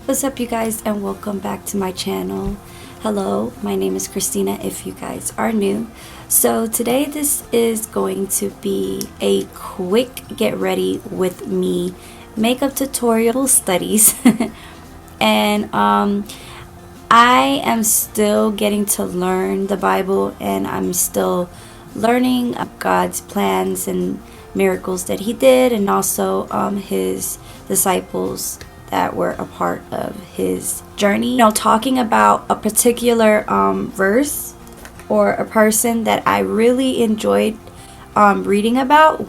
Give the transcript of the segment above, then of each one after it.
What's up, you guys, and welcome back to my channel. Hello, my name is Christina if you guys are new. So today this is going to be a quick get ready with me makeup tutorial studies. And I am still getting to learn the Bible, and I'm still learning God's plans and miracles that he did, and also his disciples that were a part of his journey. Talking about a particular verse or a person that I really enjoyed reading about,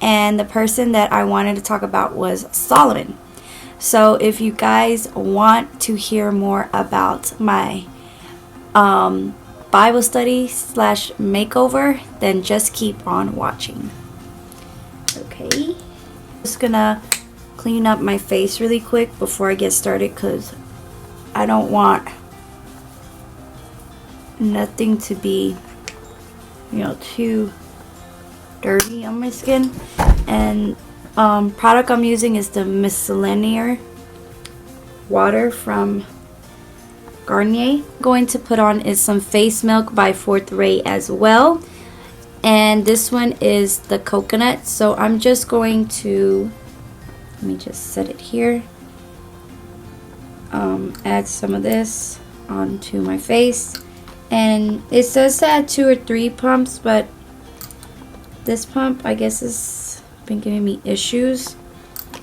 and the person that I wanted to talk about was Solomon. So if you guys want to hear more about my Bible study / makeover, then just keep on watching. Okay, just gonna clean up my face really quick before I get started, because I don't want nothing to be too dirty on my skin. And product I'm using is the micellar water from Garnier. Going to put on is some face milk by Fourth Ray as well, and this one is the coconut. So I'm just going to, let me just set it here, add some of this onto my face. And it says to add 2 or 3 pumps, but this pump I guess has been giving me issues,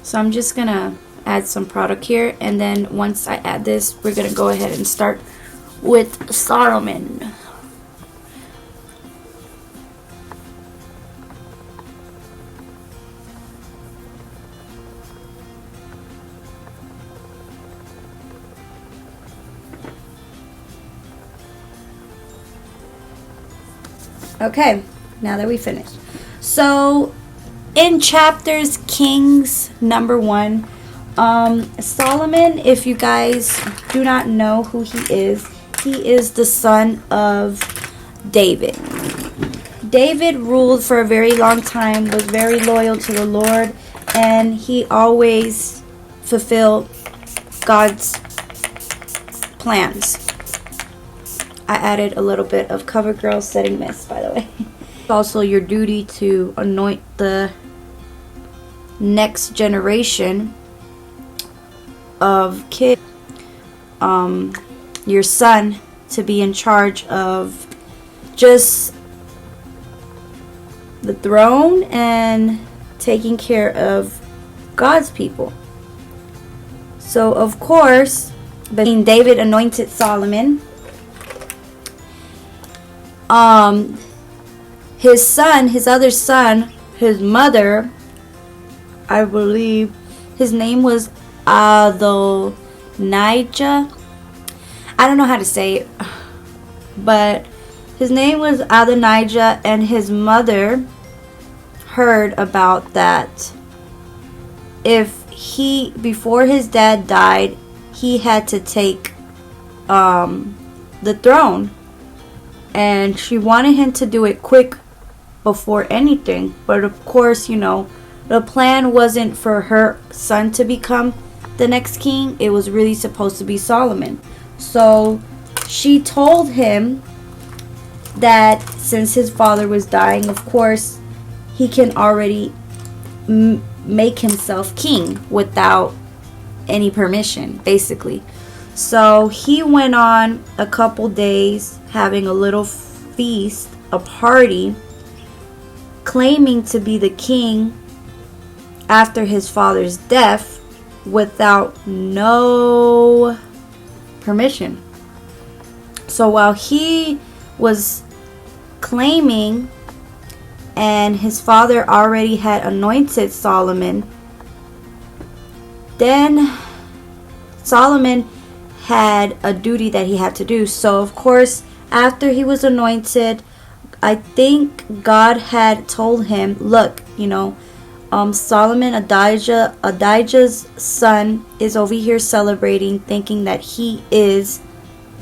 so I'm just gonna add some product here, and then once I add this, we're gonna go ahead and start with Solomon. Okay, now that we finished. So in chapters Kings number 1, Solomon, if you guys do not know who he is the son of David. David ruled for a very long time, was very loyal to the Lord, and he always fulfilled God's plans. I added a little bit of COVERGIRL setting mist, by the way. It's also your duty to anoint the next generation of kids, your son, to be in charge of just the throne and taking care of God's people. So of course, David anointed Solomon. His son, his other son, his mother, I believe his name was Adonijah. I don't know how to say it, but his name was Adonijah, and his mother heard about that. Before his dad died, he had to take the throne, and she wanted him to do it quick before anything. But of course, the plan wasn't for her son to become the next king. It was really supposed to be Solomon. So she told him that since his father was dying, of course he can already make himself king without any permission, basically. So he went on a couple days having a little feast, a party, claiming to be the king after his father's death without no permission. So while he was claiming, and his father already had anointed Solomon, then Solomon had a duty that he had to do. So of course, after he was anointed, I think God had told him, look, Solomon, Adonijah's son, is over here celebrating, thinking that he is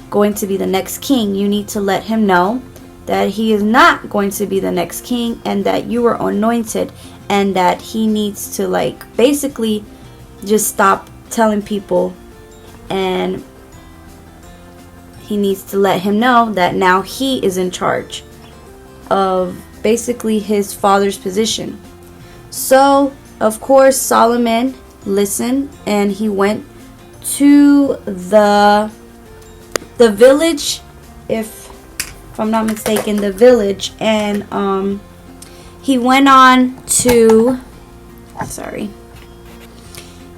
going to be the next king. You need to let him know that he is not going to be the next king, and that you were anointed, and that he needs to basically just stop telling people and he needs to let him know that now he is in charge of basically his father's position. So of course Solomon listened, and he went to the village, if I'm not mistaken, the village, and he went on to,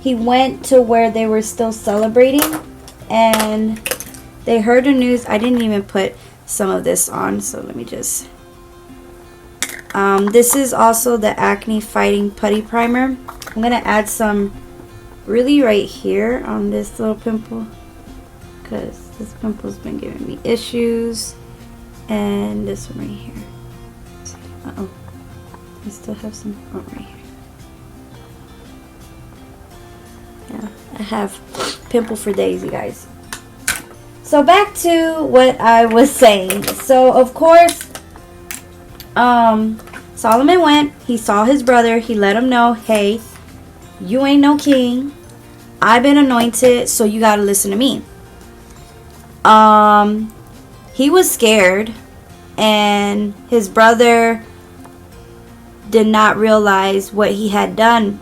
he went to where they were still celebrating, and they heard the news. I didn't even put some of this on, so let me just, this is also the Acne Fighting Putty Primer. I'm gonna add some really right here on this little pimple, because this pimple's been giving me issues, and this one right here. Uh-oh, I still have some right here. Yeah, I have pimple for days, you guys. So back to what I was saying. So of course Solomon went, he saw his brother, he let him know, hey, you ain't no king, I've been anointed, so you gotta listen to me. He was scared, and his brother did not realize what he had done,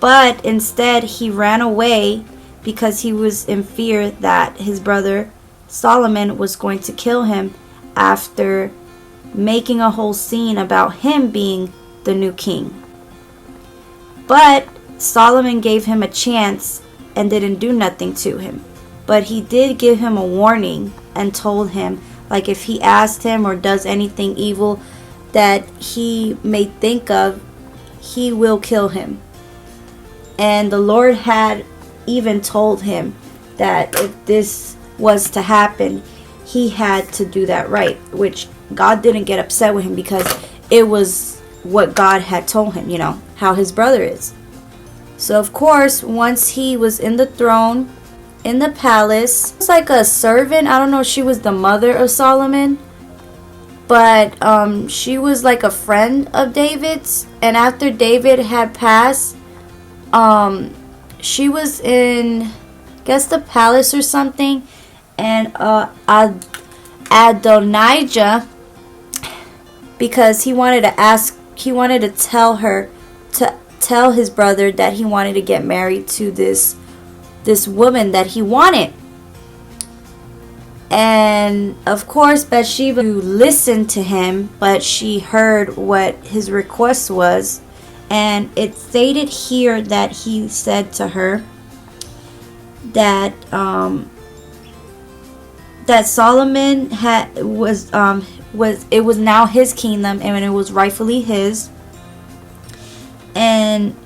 but instead he ran away because he was in fear that his brother Solomon was going to kill him after making a whole scene about him being the new king. But Solomon gave him a chance and didn't do nothing to him. But he did give him a warning and told him, like, if he asked him or does anything evil that he may think of, he will kill him. And the Lord had even told him that if this was to happen, he had to do that right, which God didn't get upset with him because it was what God had told him, you know, how his brother is. So of course, once he was in the throne, in the palace, it was like a servant. I don't know if she was the mother of Solomon, but she was like a friend of David's. And after David had passed, she was in, I guess, the palace or something, and Adonijah, because he wanted to tell his brother that he wanted to get married to this woman that he wanted. And of course Bathsheba listened to him, but she heard what his request was, and it stated here that he said to her that that Solomon was now his kingdom, and it was rightfully his. And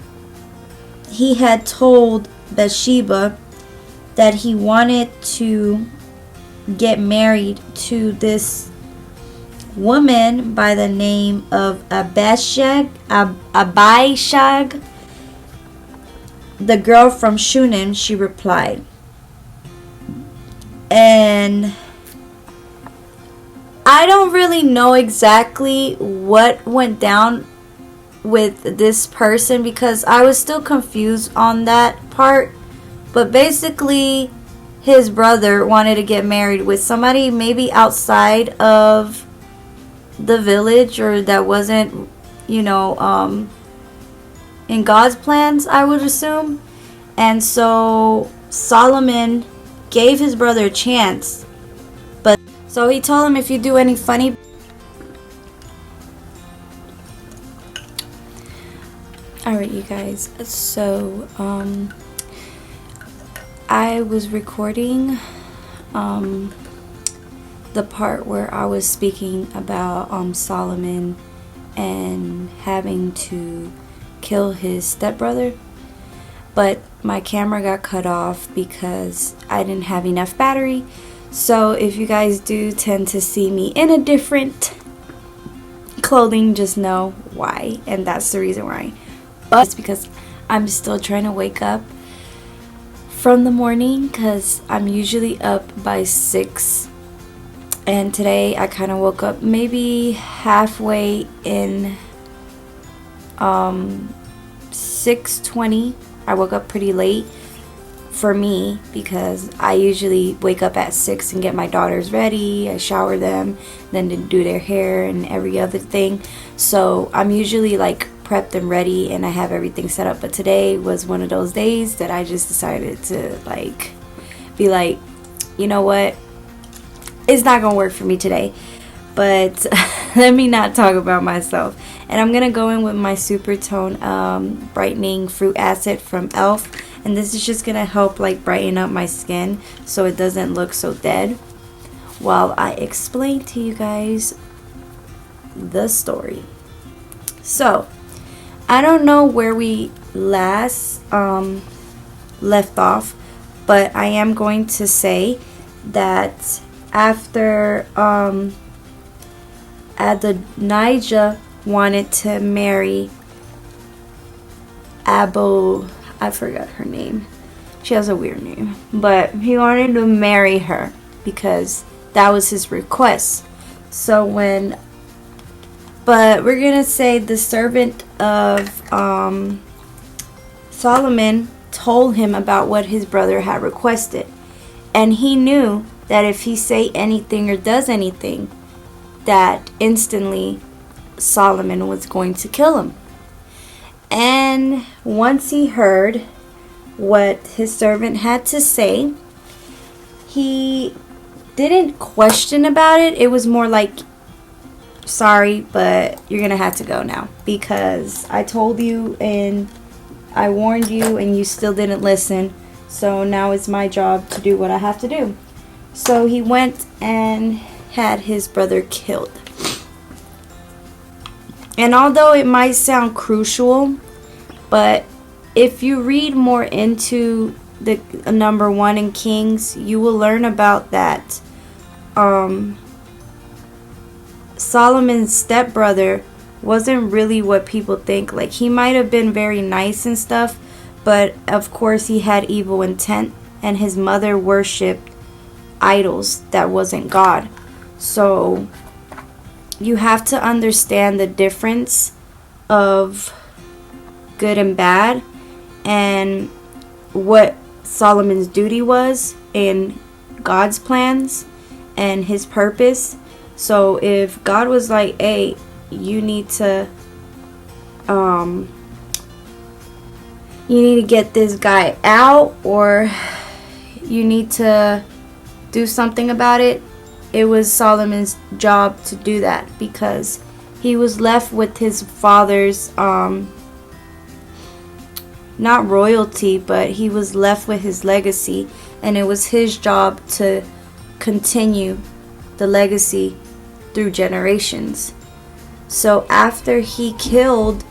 he had told Bathsheba that he wanted to get married to this woman by the name of Abishag, the girl from Shunem, she replied. And I don't really know exactly what went down with this person because I was still confused on that part. But basically, his brother wanted to get married with somebody maybe outside of the village, or that wasn't, you know, in God's plans, I would assume. And so Solomon gave his brother a chance, but so he told him, if you do any funny, alright you guys, so I was recording the part where I was speaking about Solomon and having to kill his stepbrother, but my camera got cut off because I didn't have enough battery. So if you guys do tend to see me in a different clothing, just know why, and that's the reason why. But it's because I'm still trying to wake up from the morning, because I'm usually up by 6, and today I kind of woke up maybe halfway in 6:20. I woke up pretty late, for me, because I usually wake up at 6 and get my daughters ready. I shower them, then to do their hair and every other thing. So I'm usually like prepped and ready and I have everything set up. But today was one of those days that I just decided to like be like, you know what, it's not gonna work for me today. But let me not talk about myself. And I'm gonna go in with my Super Tone brightening fruit acid from ELF, and this is just gonna help like brighten up my skin so it doesn't look so dead, while I explain to you guys the story. So I don't know where we last left off, but I am going to say that after Adonijah wanted to marry I forgot her name. She has a weird name. But he wanted to marry her because that was his request. So but we're going to say the servant of Solomon told him about what his brother had requested. And he knew that if he say anything or does anything, that instantly Solomon was going to kill him. And once he heard what his servant had to say, he didn't question about it. It was more like, sorry, but you're gonna have to go now, because I told you and I warned you and you still didn't listen. So now it's my job to do what I have to do. So he went and had his brother killed. And although it might sound crucial, but if you read more into the number 1 in Kings, you will learn about that Solomon's stepbrother wasn't really what people think. Like, he might have been very nice and stuff, but of course he had evil intent, and his mother worshipped idols that wasn't God. So you have to understand the difference of good and bad, and what Solomon's duty was in God's plans and his purpose. So if God was like, hey, you need to get this guy out, or you need to do something about it, it was Solomon's job to do that, because he was left with his father's not royalty, but he was left with his legacy, and it was his job to continue the legacy through generations. So after he killed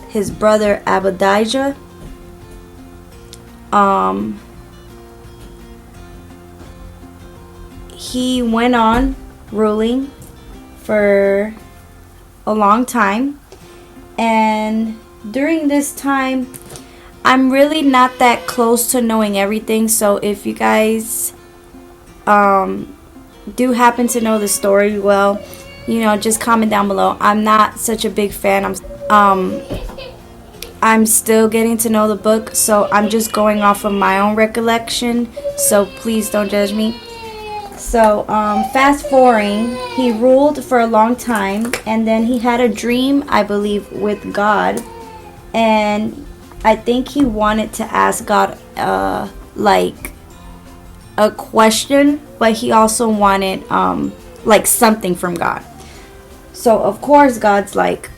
his brother Adonijah, he went on ruling for a long time. And during this time, I'm really not that close to knowing everything, so if you guys do happen to know the story well, you know, just comment down below. I'm not such a big fan. I'm still getting to know the book, so I'm just going off of my own recollection, so please don't judge me. So fast forwarding, he ruled for a long time, and then he had a dream, I believe, with God, and I think he wanted to ask God like a question, but he also wanted like something from God. So of course God's like,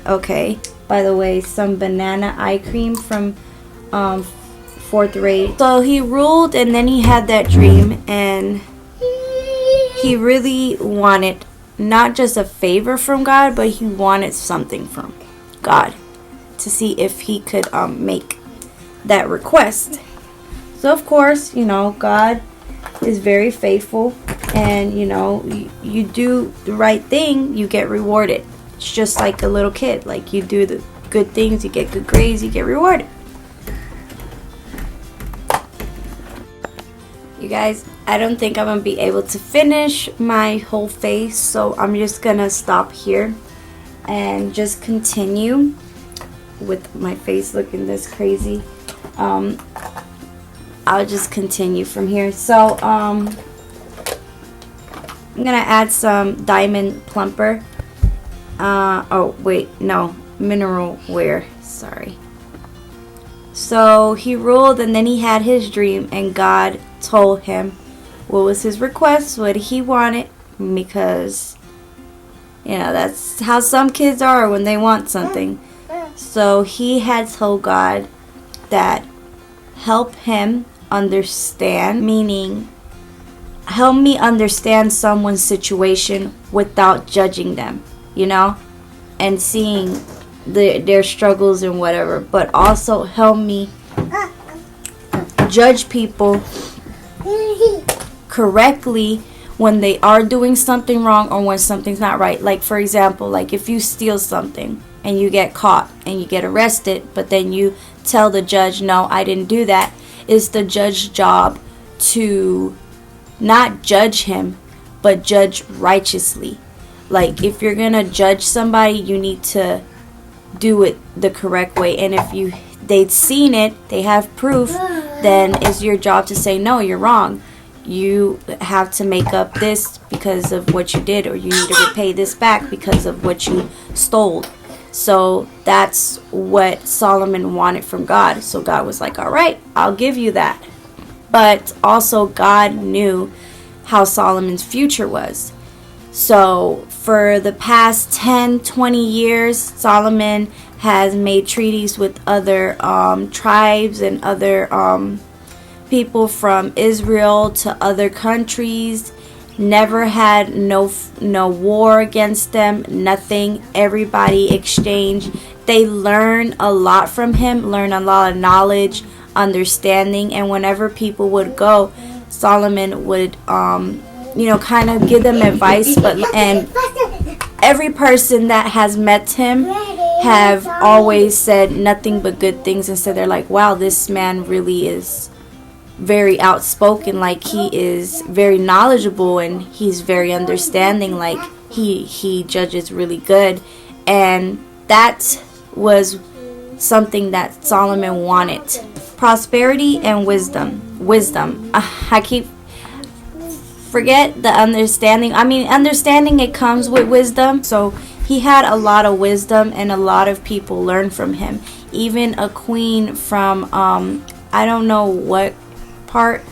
okay, by the way, some banana eye cream from 4th grade. So he ruled, and then he had that dream, and he really wanted not just a favor from God, but he wanted something from God to see if he could make that request. So of course, you know, God is very faithful, and you know, you do the right thing, you get rewarded. It's just like a little kid. Like, you do the good things, you get good grades, you get rewarded. You guys, I don't think I'm gonna be able to finish my whole face, so I'm just gonna stop here and just continue with my face looking this crazy. I'll just continue from here. So I'm gonna add some diamond plumper. Oh wait, no, mineral wear, sorry. So he ruled, and then he had his dream, and God told him what was his request, what he wanted, because you know that's how some kids are when they want something. So he had told God that help him understand, meaning help me understand someone's situation without judging them, you know, and seeing their struggles and whatever, but also help me judge people correctly when they are doing something wrong or when something's not right. Like for example, like if you steal something and you get caught and you get arrested, but then you tell the judge, no, I didn't do that. It's the judge's job to not judge him, but judge righteously. Like if you're gonna judge somebody, you need to do it the correct way. And if they'd seen it, they have proof, then it's your job to say, no, you're wrong. You have to make up this because of what you did, or you need to repay this back because of what you stole. So that's what Solomon wanted from God. So God was like, all right, I'll give you that. But also God knew how Solomon's future was. So for the past 10, 20 years, Solomon has made treaties with other tribes and other people from Israel to other countries. Never had no war against them, nothing. Everybody exchanged. They learned a lot from him, learned a lot of knowledge, understanding, and whenever people would go, Solomon would kind of give them advice, and every person that has met him have always said nothing but good things, and so they're like, wow, this man really is very outspoken, like he is very knowledgeable and he's very understanding, like he judges really good. And that was something that Solomon wanted. Prosperity and wisdom. I keep forget the understanding. I mean, understanding, it comes with wisdom. So he had a lot of wisdom, and a lot of people learned from him. Even a queen from I don't know what part,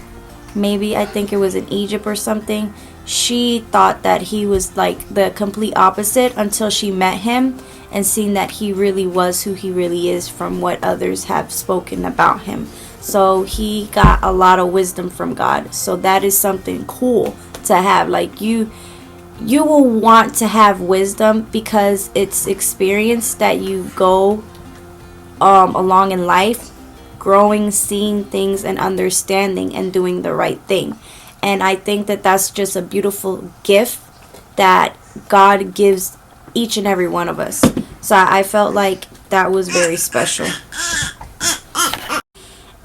maybe I think it was in Egypt or something. She thought that he was like the complete opposite until she met him and seen that he really was who he really is from what others have spoken about him. So he got a lot of wisdom from God. So that is something cool to have. Like you will want to have wisdom because it's experience that you go along in life, growing, seeing things, and understanding and doing the right thing. And I think that that's just a beautiful gift that God gives each and every one of us. So I felt like that was very special.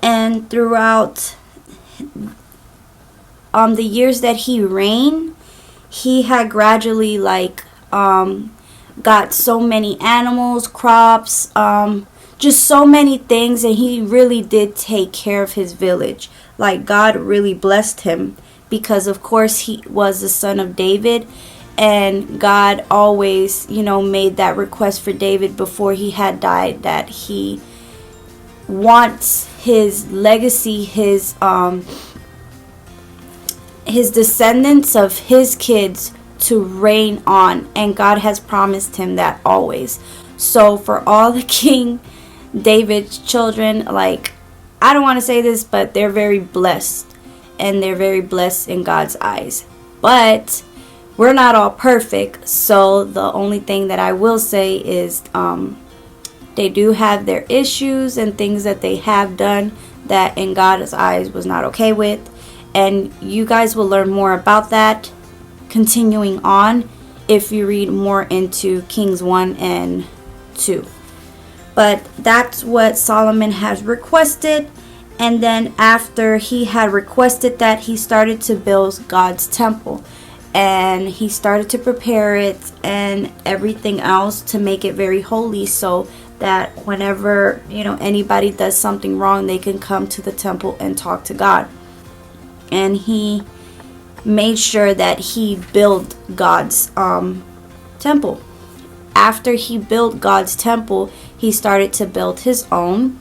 And throughout the years that he reigned, he had gradually got so many animals, crops, just so many things, and he really did take care of his village. Like God really blessed him because of course he was the son of David, and God always made that request for David before he had died, that he wants his legacy, his descendants of his kids to reign on, and God has promised him that always. So for all the King David's children, like, I don't want to say this, but they're very blessed, and they're very blessed in God's eyes. But we're not all perfect, so the only thing that I will say is they do have their issues and things that they have done that in God's eyes was not okay with. And you guys will learn more about that continuing on if you read more into Kings 1 and 2. But that's what Solomon has requested. And then after he had requested that, he started to build God's temple. And he started to prepare it and everything else to make it very holy. So that whenever, you know, anybody does something wrong, they can come to the temple and talk to God. And he made sure that he built God's temple. After he built God's temple, he started to build his own,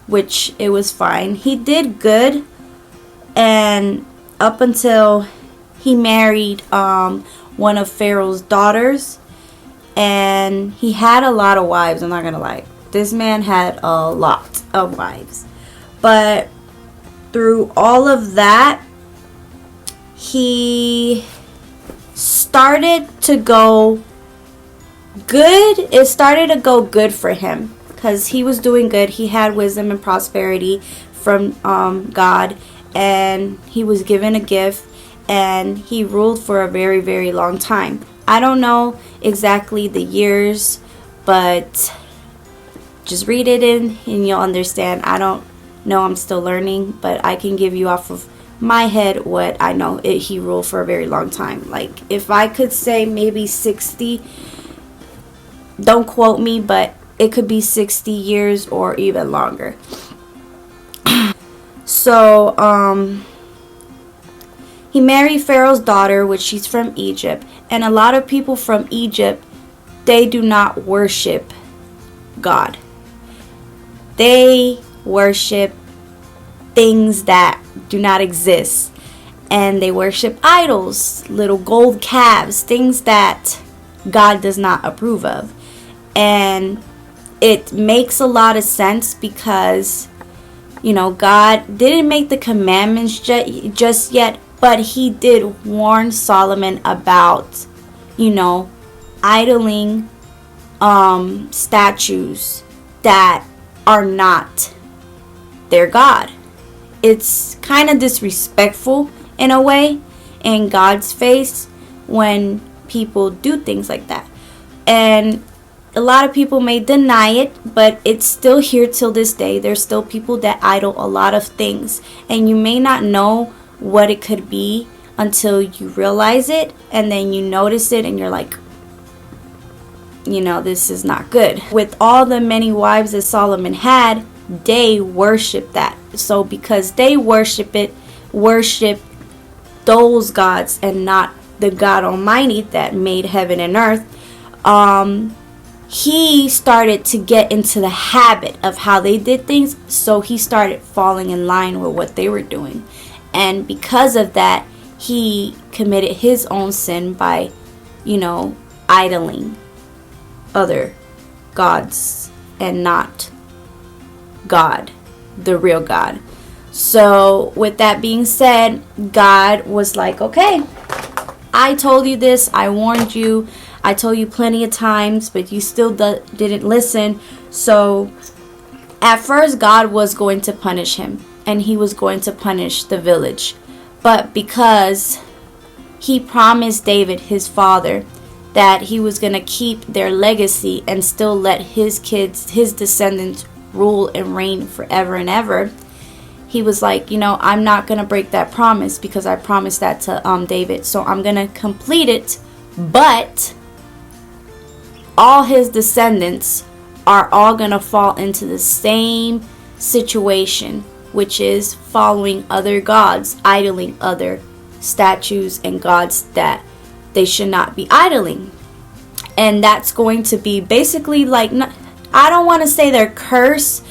which it was fine. He did good, and up until he married one of Pharaoh's daughters, and he had a lot of wives. I'm not gonna lie, this man had a lot of wives, but through all of that, he started to go good. It started to go good for him because he was doing good. He had wisdom and prosperity from God, and he was given a gift, and he ruled for a very, very long time. I don't know exactly the years, but just read it in and you'll understand. I don't know, I'm still learning, but I can give you off of my head what I know. He ruled for a very long time. Like, if I could say maybe 60, don't quote me, but it could be 60 years or even longer. So he married Pharaoh's daughter, which she's from Egypt, and a lot of people from Egypt, they do not worship God. They worship things that do not exist, and they worship idols, little gold calves, things that God does not approve of. And it makes a lot of sense because, you know, God didn't make the commandments just yet, but he did warn Solomon about, you know, idling statues that are not their God. It's kind of disrespectful in a way in God's face when people do things like that. And a lot of people may deny it, but it's still here till this day. There's still people that idol a lot of things, and you may not know what it could be until you realize it, and then you notice it and you're like, you know, this is not good. With all the many wives that Solomon had, they worship that. So because they worship those gods and not the God Almighty that made heaven and earth, he started to get into the habit of how they did things. So he started falling in line with what they were doing, and because of that, he committed his own sin by, you know, idling other gods and not God, the real God. So with that being said, God was like, okay, I told you this, I warned you, I told you plenty of times, but you still didn't listen. So at first God was going to punish him, and he was going to punish the village, but because he promised David, his father, that he was going to keep their legacy and still let his kids, his descendants, rule and reign forever and ever, he was like, you know, I'm not going to break that promise because I promised that to David, so I'm going to complete it. But all his descendants are all going to fall into the same situation, which is following other gods, idling other statues and gods that they should not be idling. And that's going to be basically like, I don't want to say they're cursed,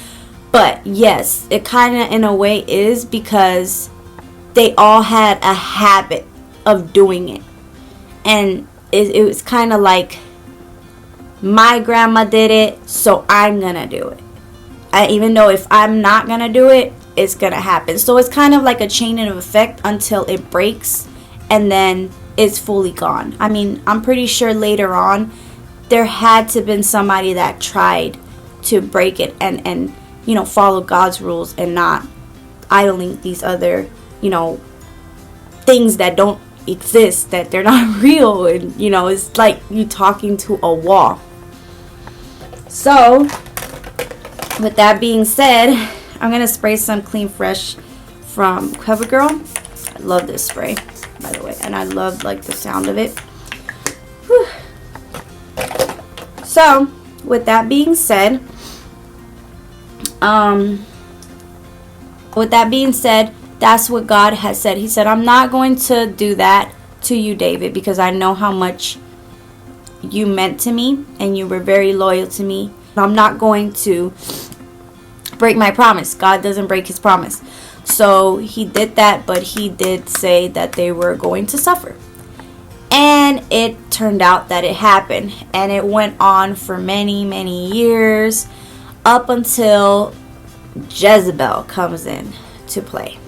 but yes, it kind of in a way is, because they all had a habit of doing it. And it was kind of like, my grandma did it, so I'm going to do it. Even though if I'm not going to do it, it's going to happen. So it's kind of like a chain of effect until it breaks, and then it's fully gone. I mean, I'm pretty sure later on, there had to have been somebody that tried to break it and you know, follow God's rules and not idling these other, you know, things that don't exist, that they're not real. And, you know, it's like you talking to a wall. So with that being said, I'm going to spray some Clean Fresh from COVERGIRL. I love this spray, by the way, and I love like the sound of it. Whew. So with that being said, that's what God has said. He said, I'm not going to do that to you, David, because I know how much you meant to me and you were very loyal to me. I'm not going to break my promise. God doesn't break his promise. So he did that, but he did say that they were going to suffer. And it turned out that it happened. And it went on for many, many years, up until Jezebel comes in to play.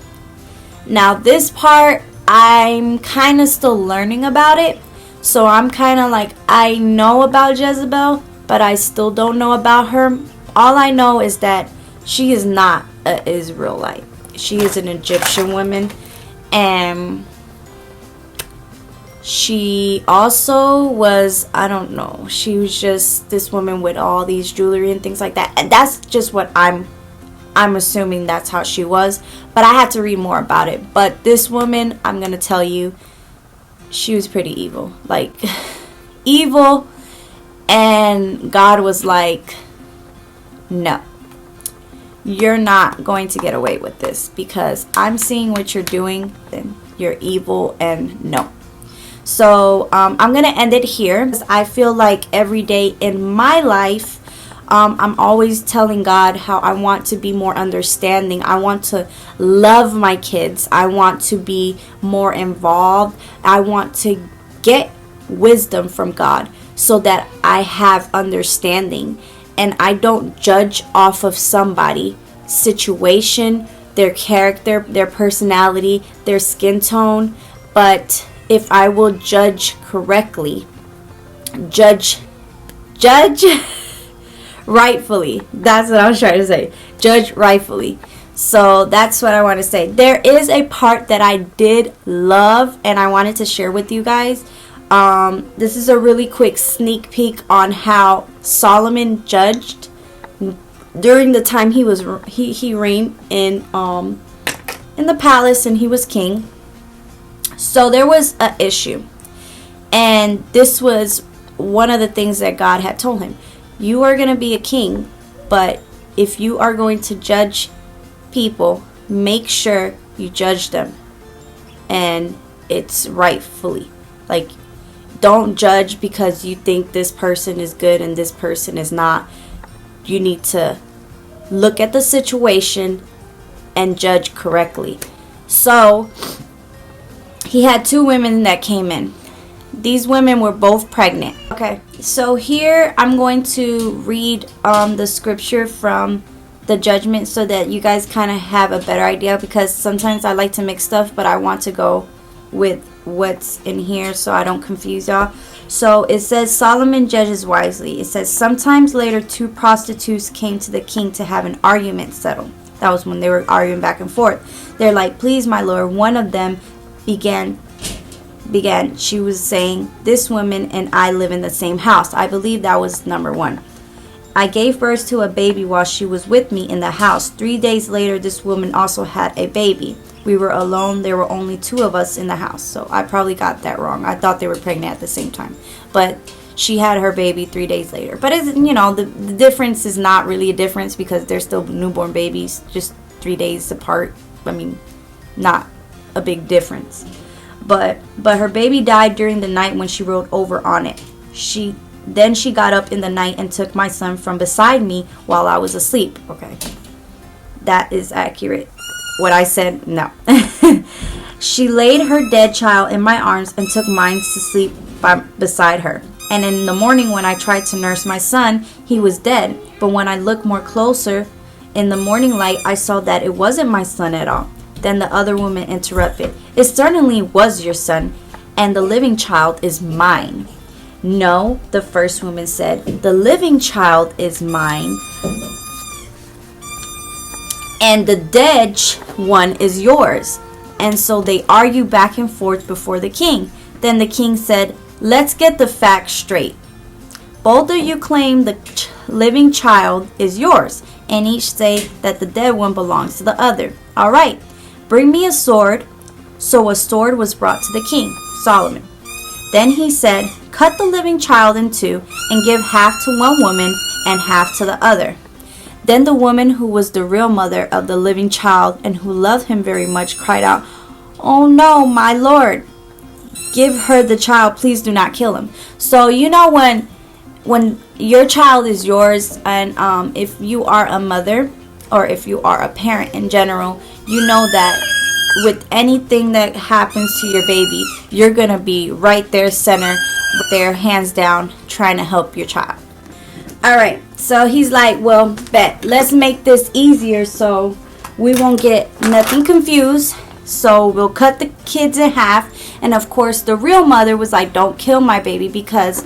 Now this part, I'm kind of still learning about it. So I'm kind of like, I know about Jezebel, but I still don't know about her. All I know is that she is not an Israelite. She is an Egyptian woman. And she also was, I don't know, she was just this woman with all these jewelry and things like that. And that's just what I'm assuming that's how she was. But I had to read more about it. But this woman, I'm going to tell you, she was pretty evil. Like, evil. And God was like, no, you're not going to get away with this, because I'm seeing what you're doing, and you're evil, and no. So I'm going to end it here. I feel like every day in my life, I'm always telling God how I want to be more understanding. I want to love my kids. I want to be more involved. I want to get wisdom from God so that I have understanding. And I don't judge off of somebody, situation, their character, their personality, their skin tone. But if I will judge correctly, judge rightfully. That's what I was trying to say. Judge rightfully. So that's what I want to say. There is a part that I did love and I wanted to share with you guys. This is a really quick sneak peek on how Solomon judged during the time he reigned in the palace and he was king. So there was an issue, and this was one of the things that God had told him. You are going to be a king, but if you are going to judge people, make sure you judge them and it's rightfully. Like, don't judge because you think this person is good and this person is not. You need to look at the situation and judge correctly. So he had two women that came in. These women were both pregnant. Okay, so here I'm going to read the scripture from the judgment so that you guys kind of have a better idea, because sometimes I like to mix stuff, but I want to go with what's in here so I don't confuse y'all. So it says, Solomon judges wisely. It says, sometimes later 2 prostitutes came to the king to have an argument settled. That was when they were arguing back and forth. They're like, please, my lord. One of them began. She was saying, this woman and I live in the same house. I believe that was number 1. I gave birth to a baby while she was with me in the house. 3 days later, this woman also had a baby. We were alone. There were only 2 of us in the house. So I probably got that wrong. I thought they were pregnant at the same time. But she had her baby 3 days later. But, the difference is not really a difference because they're still newborn babies, just 3 days apart. I mean, not a big difference. But her baby died during the night when she rolled over on it. She got up in the night and took my son from beside me while I was asleep. Okay, that is accurate. What I said, no. She laid her dead child in my arms and took mine to sleep beside her. And in the morning when I tried to nurse my son, he was dead. But when I looked more closer in the morning light, I saw that it wasn't my son at all. Then the other woman interrupted. It certainly was your son, and the living child is mine. No, the first woman said, the living child is mine, and the dead one is yours. And so they argued back and forth before the king. Then the king said, let's get the facts straight. Both of you claim the living child is yours, and each say that the dead one belongs to the other. All right. Bring me a sword. So a sword was brought to the king, Solomon. Then he said, cut the living child in 2 and give half to one woman and half to the other. Then the woman who was the real mother of the living child and who loved him very much cried out, "Oh no, my lord, give her the child, please do not kill him." So you know, when your child is yours, and if you are a mother or if you are a parent in general, you know that with anything that happens to your baby, you're gonna be right there, center there, hands down, trying to help your child. All right, so he's like, well, bet, let's make this easier so we won't get nothing confused. So we'll cut the kids in half. And of course the real mother was like, don't kill my baby, because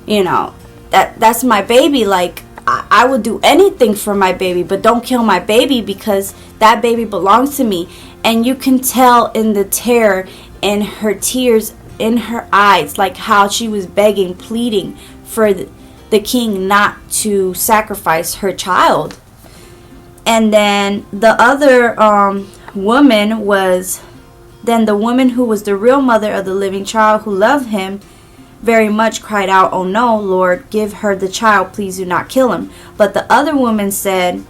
you know that's my baby. Like I would do anything for my baby, but don't kill my baby, because that baby belongs to me. And you can tell in the terror and her tears in her eyes, like how she was begging, pleading for the king not to sacrifice her child. And then the other woman was, then the woman who was the real mother of the living child who loved him very much cried out, "Oh no, Lord, give her the child, please do not kill him." But the other woman said,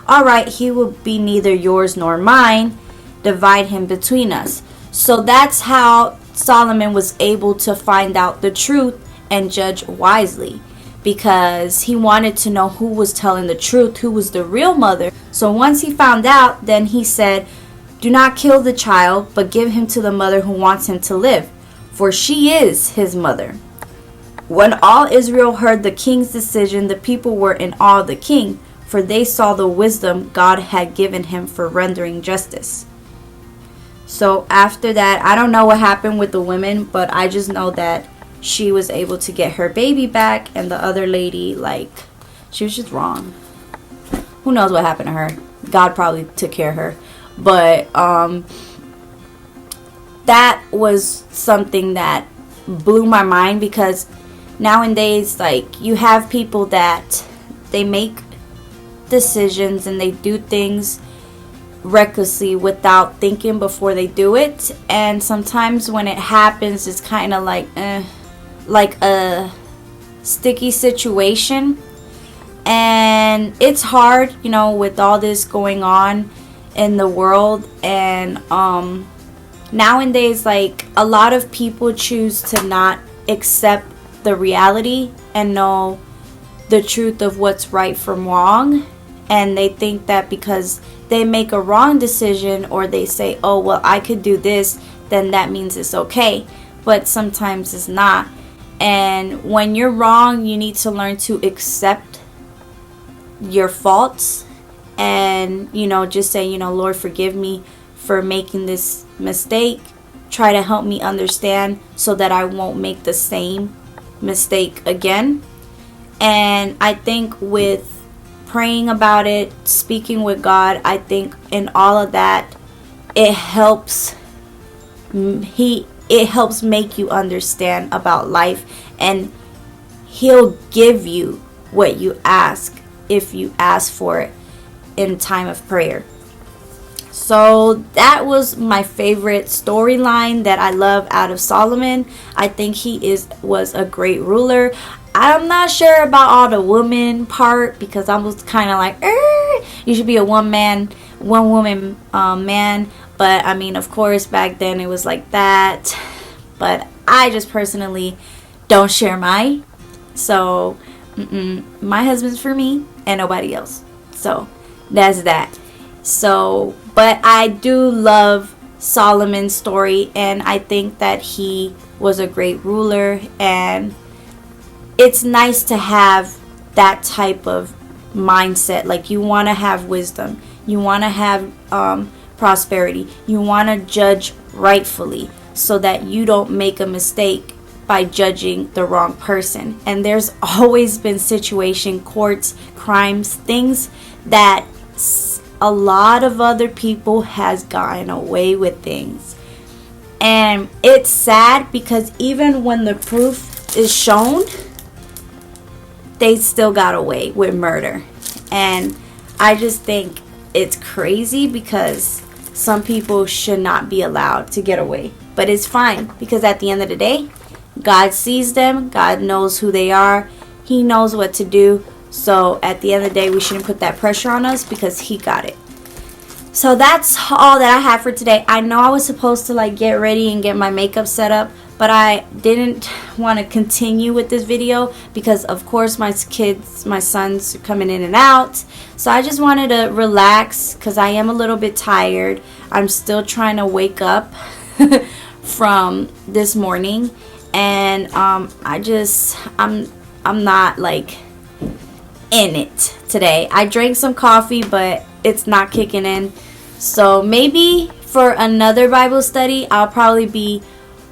"All right, he will be neither yours nor mine. Divide him between us." So that's how Solomon was able to find out the truth and judge wisely, because he wanted to know who was telling the truth, who was the real mother. So once he found out, then he said, "Do not kill the child, but give him to the mother who wants him to live, for she is his mother." When all Israel heard the king's decision, the people were in awe of the king, for they saw the wisdom God had given him for rendering justice. So after that, I don't know what happened with the women, but I just know that she was able to get her baby back, and the other lady, like, she was just wrong. Who knows what happened to her? God probably took care of her. But that was something that blew my mind, because nowadays, like, you have people that they make decisions and they do things recklessly without thinking before they do it. And sometimes when it happens, it's kind of like a sticky situation. And it's hard, you know, with all this going on in the world. And nowadays, like, a lot of people choose to not accept the reality and know the truth of what's right from wrong. And they think that because they make a wrong decision, or they say, "Oh, well, I could do this," then that means it's okay. But sometimes it's not. And when you're wrong, you need to learn to accept your faults and, you know, just say, you know, "Lord, forgive me for making this mistake. Try to help me understand so that I won't make the same mistake again." And I think with praying about it, speaking with God, I think in all of that, it helps make you understand about life, and He'll give you what you ask if you ask for it in time of prayer. So that was my favorite storyline that I love out of Solomon. I think he was a great ruler. I'm not sure about all the woman part, because I was kind of like, you should be a one woman man. But I mean, of course, back then it was like that. But I just personally don't share mine. So my husband's for me and nobody else. So that's that. So, but I do love Solomon's story, and I think that he was a great ruler, and it's nice to have that type of mindset. Like, you want to have wisdom, you want to have prosperity, you want to judge rightfully so that you don't make a mistake by judging the wrong person. And there's always been situation, courts, crimes, things that a lot of other people has gotten away with things. And it's sad, because even when the proof is shown, they still got away with murder. And I just think it's crazy, because some people should not be allowed to get away. But it's fine, because at the end of the day, God sees them. God knows who they are. He knows what to do. So at the end of the day, we shouldn't put that pressure on us because he got it. So that's all that I have for today. I know I was supposed to like get ready and get my makeup set up, but I didn't want to continue with this video because of course my sons are coming in and out. So I just wanted to relax because I am a little bit tired. I'm still trying to wake up from this morning, and I'm not like in it today. I drank some coffee, but it's not kicking in. So maybe for another Bible study, I'll probably be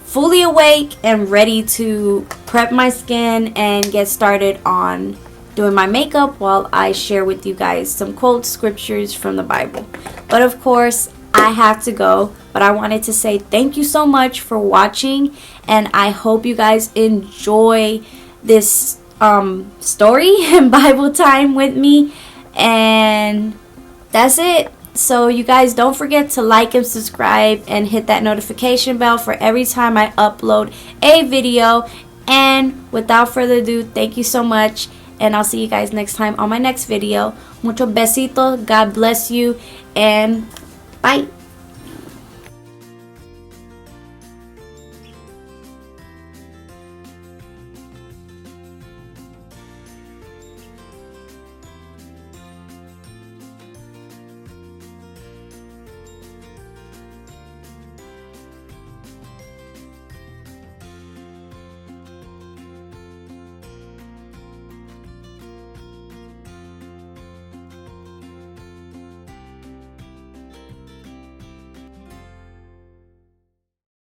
fully awake and ready to prep my skin and get started on doing my makeup while I share with you guys some quotes, scriptures from the Bible. But of course, I have to go. But I wanted to say thank you so much for watching, and I hope you guys enjoy this story and Bible time with me. And that's it. So you guys don't forget to like and subscribe and hit that notification bell for every time I upload a video. And without further ado, thank you so much, and I'll see you guys next time on my next video. Muchos besitos, God bless you, and bye.